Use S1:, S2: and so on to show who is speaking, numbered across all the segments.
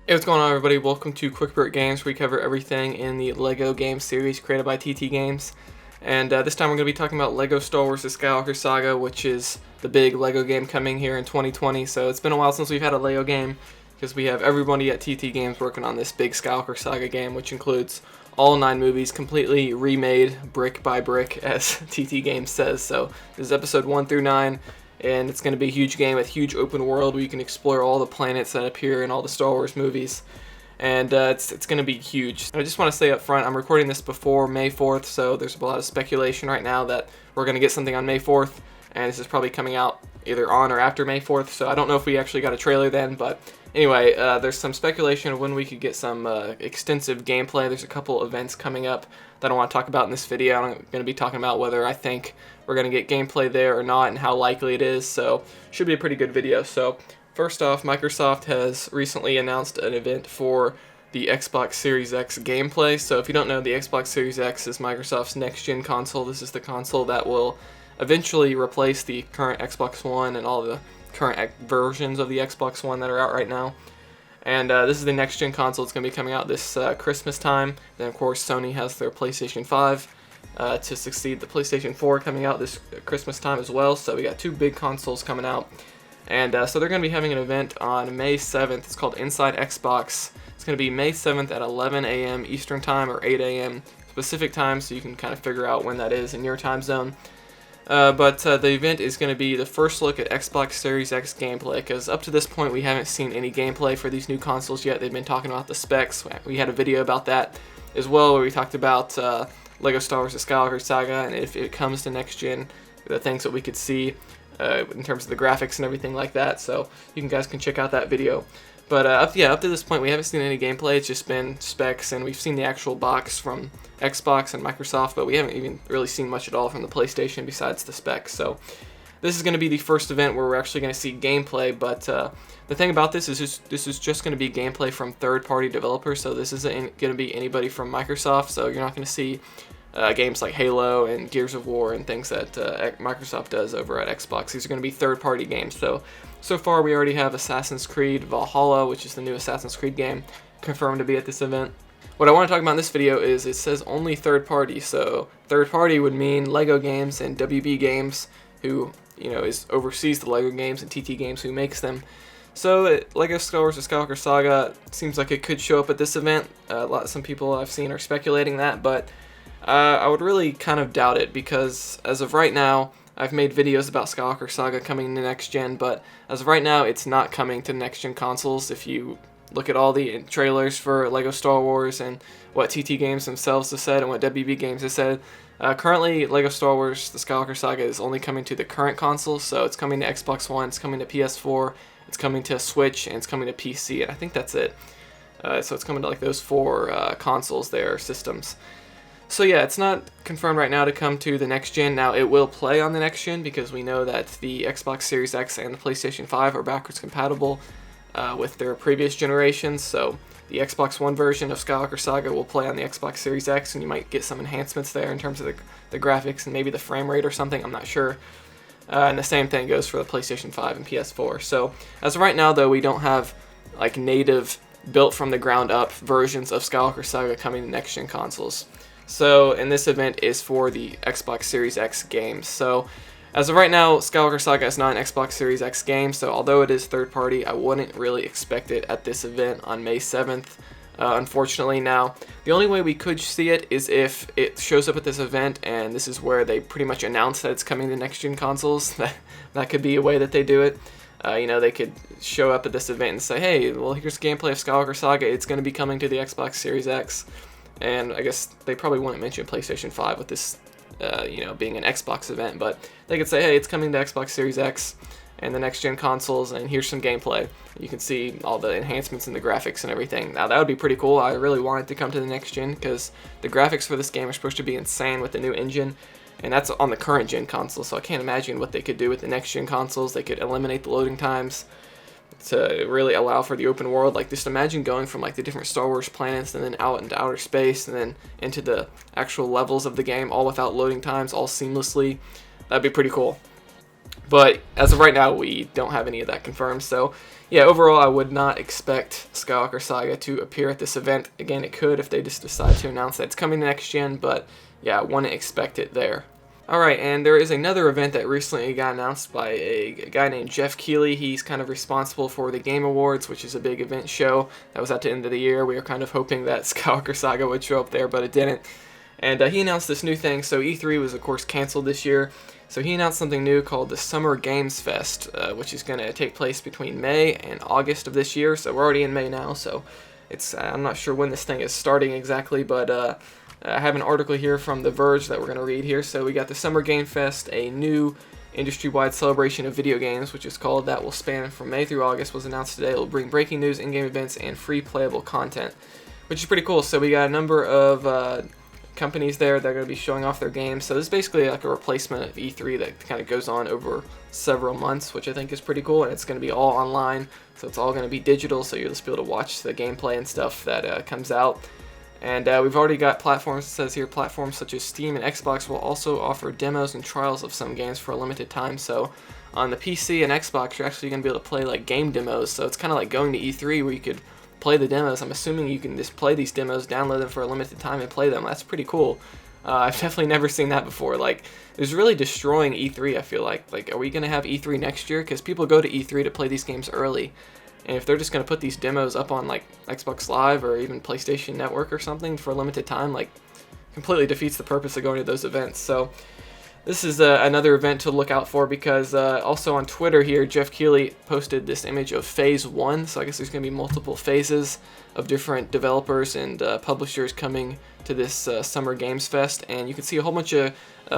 S1: Hey, what's going on, everybody? Welcome to Quick Break Games, where we cover everything in the LEGO game series created by TT Games. And this time we're going to be talking about LEGO Star Wars: The Skywalker Saga, which is the big LEGO game coming here in 2020. So it's been a while since we've had a LEGO game, because we have everybody at TT Games working on this big Skywalker Saga game, which includes all 9 movies, completely remade brick by brick, as TT Games says. So this is episode 1 through 9. And it's going to be a huge game with huge open world where you can explore all the planets that appear in all the Star Wars movies. And it's going to be huge. And I just want to say up front, I'm recording this before May 4th, so there's a lot of speculation right now that we're going to get something on May 4th, and this is probably coming out either on or after May 4th, so I don't know if we actually got a trailer then, but anyway, there's some speculation of when we could get some extensive gameplay. There's a couple events coming up that I want to talk about in this video. I'm going to be talking about whether I think we're going to get gameplay there or not and how likely it is, so should be a pretty good video. So first off, Microsoft has recently announced an event for the Xbox Series X gameplay. So if you don't know, the Xbox Series X is Microsoft's next-gen console. This is the console that will eventually replace the current Xbox One and all the current versions of the Xbox One that are out right now. And this is the next-gen console. It's going to be coming out this Christmas time. Then, of course, Sony has their PlayStation 5 to succeed the PlayStation 4 coming out this Christmas time as well. So we got 2 big consoles coming out. And so they're going to be having an event on May 7th. It's called Inside Xbox. It's going to be May 7th at 11 a.m. Eastern Time or 8 a.m. Pacific Time, so you can kind of figure out when that is in your time zone. But the event is going to be the first look at Xbox Series X gameplay, because up to this point we haven't seen any gameplay for these new consoles yet. They've been talking about the specs. We had a video about that as well, where we talked about LEGO Star Wars: The Skywalker Saga, and if it comes to next gen, the things that we could see in terms of the graphics and everything like that. So you guys can check out that video. But up to this point, we haven't seen any gameplay. It's just been specs, and we've seen the actual box from Xbox and Microsoft, but we haven't even really seen much at all from the PlayStation besides the specs. So this is going to be the first event where we're actually going to see gameplay. But the thing about this is this is just going to be gameplay from third-party developers. So this isn't going to be anybody from Microsoft. So you're not going to see games like Halo and Gears of War and things that Microsoft does over at Xbox. These are going to be third-party games. So far we already have Assassin's Creed Valhalla, which is the new Assassin's Creed game, confirmed to be at this event. What I want to talk about in this video is it says only third-party. So third-party would mean LEGO Games and WB Games, who oversees the LEGO games, and TT Games, who makes them. So LEGO Star Wars: The Skywalker Saga seems like it could show up at this event. Some people I've seen are speculating that, but I would really kind of doubt it, because as of right now, I've made videos about Skywalker Saga coming to next gen, but as of right now, it's not coming to next gen consoles. If you look at all the trailers for LEGO Star Wars and what TT Games themselves have said and what WB Games has said, currently LEGO Star Wars: The Skywalker Saga is only coming to the current consoles. So it's coming to Xbox One, it's coming to PS4, it's coming to Switch, and it's coming to PC, and I think that's it. So it's coming to like those 4 consoles there, systems. So yeah, it's not confirmed right now to come to the next gen. Now, it will play on the next gen, because we know that the Xbox Series X and the PlayStation 5 are backwards compatible with their previous generations. So the Xbox One version of Skywalker Saga will play on the Xbox Series X, and you might get some enhancements there in terms of the graphics and maybe the frame rate or something, I'm not sure. And the same thing goes for the PlayStation 5 and PS4. So as of right now, though, we don't have like native, built from the ground up versions of Skywalker Saga coming to next gen consoles. So, and this event is for the Xbox Series X games. So, as of right now, Skywalker Saga is not an Xbox Series X game, so although it is third party, I wouldn't really expect it at this event on May 7th, unfortunately. Now, the only way we could see it is if it shows up at this event, and this is where they pretty much announce that it's coming to next-gen consoles. That could be a way that they do it. They could show up at this event and say, hey, well, here's gameplay of Skywalker Saga, it's going to be coming to the Xbox Series X. And I guess they probably wouldn't mention PlayStation 5 with this, being an Xbox event, but they could say, hey, it's coming to Xbox Series X and the next-gen consoles, and here's some gameplay. You can see all the enhancements in the graphics and everything. Now, that would be pretty cool. I really want it to come to the next-gen, because the graphics for this game are supposed to be insane with the new engine, and that's on the current-gen console, so I can't imagine what they could do with the next-gen consoles. They could eliminate the loading times to really allow for the open world. Like, just imagine going from like the different Star Wars planets and then out into outer space and then into the actual levels of the game, all without loading times, all seamlessly. That'd be pretty cool. But as of right now, we don't have any of that confirmed. So yeah, overall, I would not expect Skywalker Saga to appear at this event. Again, it could if they just decide to announce that it's coming to next gen, but yeah, I wouldn't expect it there. Alright, and there is another event that recently got announced by a guy named Jeff Keighley. He's kind of responsible for the Game Awards, which is a big event show that was at the end of the year. We were kind of hoping that Skywalker Saga would show up there, but it didn't. And he announced this new thing. So E3 was, of course, canceled this year. So he announced something new called the Summer Games Fest, which is going to take place between May and August of this year. So we're already in May now, so I'm not sure when this thing is starting exactly, but I have an article here from The Verge that we're going to read here. So we got the Summer Game Fest, a new industry-wide celebration of video games, which is called, that will span from May through August, was announced today. It will bring breaking news, in-game events, and free playable content, which is pretty cool. So we got a number of companies there that are going to be showing off their games. So this is basically like a replacement of E3 that kind of goes on over several months, which I think is pretty cool. And it's going to be all online, so it's all going to be digital, so you'll just be able to watch the gameplay and stuff that comes out. And we've already got platforms, it says here, platforms such as Steam and Xbox will also offer demos and trials of some games for a limited time. So on the PC and Xbox, you're actually going to be able to play like game demos. So it's kind of like going to E3 where you could play the demos. I'm assuming you can just play these demos, download them for a limited time, and play them. That's pretty cool. I've definitely never seen that before. Like, it was really destroying E3, I feel like. Like, are we going to have E3 next year? Because people go to E3 to play these games early. And if they're just going to put these demos up on, like, Xbox Live or even PlayStation Network or something for a limited time, like, completely defeats the purpose of going to those events. So this is another event to look out for, because also on Twitter here, Jeff Keighley posted this image of Phase 1. So I guess there's going to be multiple phases of different developers and publishers coming to this Summer Games Fest. And you can see a whole bunch of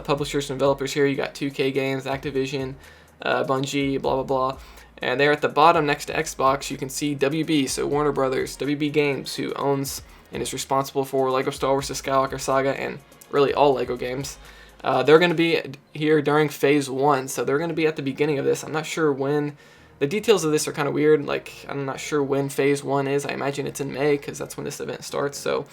S1: publishers and developers here. You got 2K Games, Activision, Bungie, blah, blah, blah. And there at the bottom next to Xbox, you can see WB, so Warner Brothers, WB Games, who owns and is responsible for LEGO Star Wars The Skywalker Saga and really all LEGO games. They're going to be here during Phase 1, so they're going to be at the beginning of this. I'm not sure when. The details of this are kind of weird. Like, I'm not sure when Phase 1 is. I imagine it's in May, because that's when this event starts. So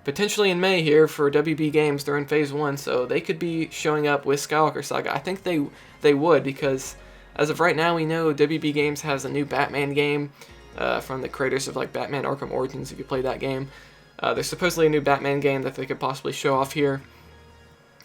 S1: potentially in May here for WB Games, they're in Phase 1, so they could be showing up with Skywalker Saga. I think they would, because as of right now, we know WB Games has a new Batman game from the creators of like Batman Arkham Origins, if you play that game. There's supposedly a new Batman game that they could possibly show off here.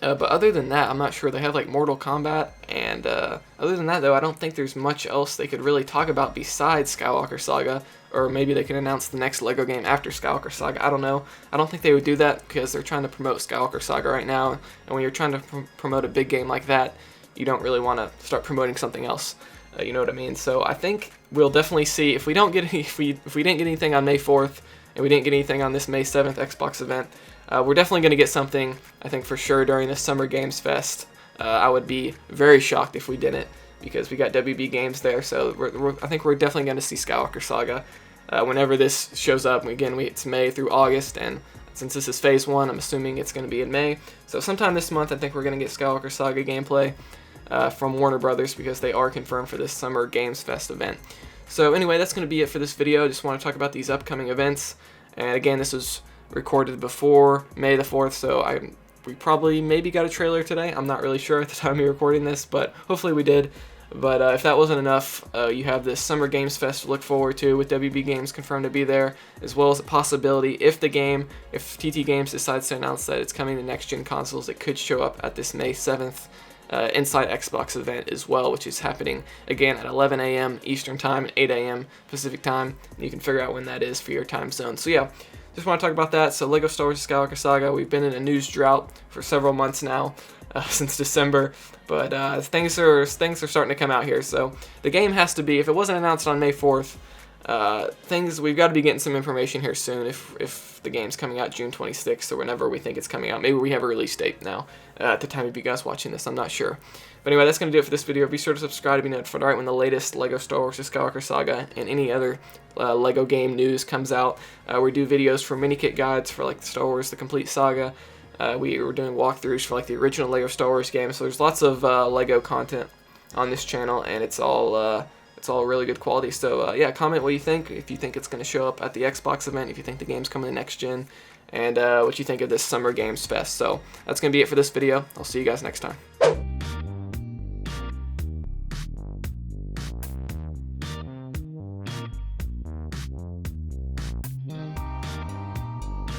S1: But other than that, I'm not sure. They have like Mortal Kombat, and other than that, though, I don't think there's much else they could really talk about besides Skywalker Saga, or maybe they can announce the next LEGO game after Skywalker Saga. I don't know. I don't think they would do that, because they're trying to promote Skywalker Saga right now, and when you're trying to promote a big game like that, you don't really want to start promoting something else. You know what I mean? So I think we'll definitely see, if we don't get any, if we didn't get anything on May 4th, and we didn't get anything on this May 7th Xbox event, we're definitely going to get something, I think, for sure during the Summer Games Fest. I would be very shocked if we didn't, because we got WB Games there, so I think we're definitely going to see Skywalker Saga whenever this shows up. Again, it's May through August, and since this is Phase 1, I'm assuming it's going to be in May. So sometime this month, I think we're going to get Skywalker Saga gameplay from Warner Brothers, because they are confirmed for this Summer Games Fest event. So anyway, that's going to be it for this video. I just want to talk about these upcoming events. And again, this was recorded before May the 4th, so we probably maybe got a trailer today. I'm not really sure at the time of me recording this, but hopefully we did. But if that wasn't enough, you have this Summer Games Fest to look forward to, with WB Games confirmed to be there, as well as a possibility, if TT Games decides to announce that it's coming to next-gen consoles, it could show up at this May 7th Inside Xbox event as well, which is happening again at 11 a.m. Eastern Time and 8 a.m. Pacific Time. And you can figure out when that is for your time zone. So yeah, just want to talk about that. So LEGO Star Wars Skywalker Saga, we've been in a news drought for several months now, since December, but things are starting to come out here. So the game has to be, if it wasn't announced on May 4th, we've got to be getting some information here soon if the game's coming out June 26th or whenever we think it's coming out. Maybe we have a release date now at the time of you guys watching this. I'm not sure. But anyway, that's going to do it for this video. Be sure to subscribe to be notified right when the latest LEGO Star Wars Skywalker Saga and any other LEGO game news comes out. We do videos for mini-kit guides for like Star Wars The Complete Saga. We were doing walkthroughs for like the original LEGO Star Wars game. So there's lots of LEGO content on this channel, and it's all really good quality. So yeah, comment what you think, if you think it's going to show up at the Xbox event, if you think the game's coming to next gen, and what you think of this Summer Games Fest. So that's going to be it for this video. I'll see you guys next time.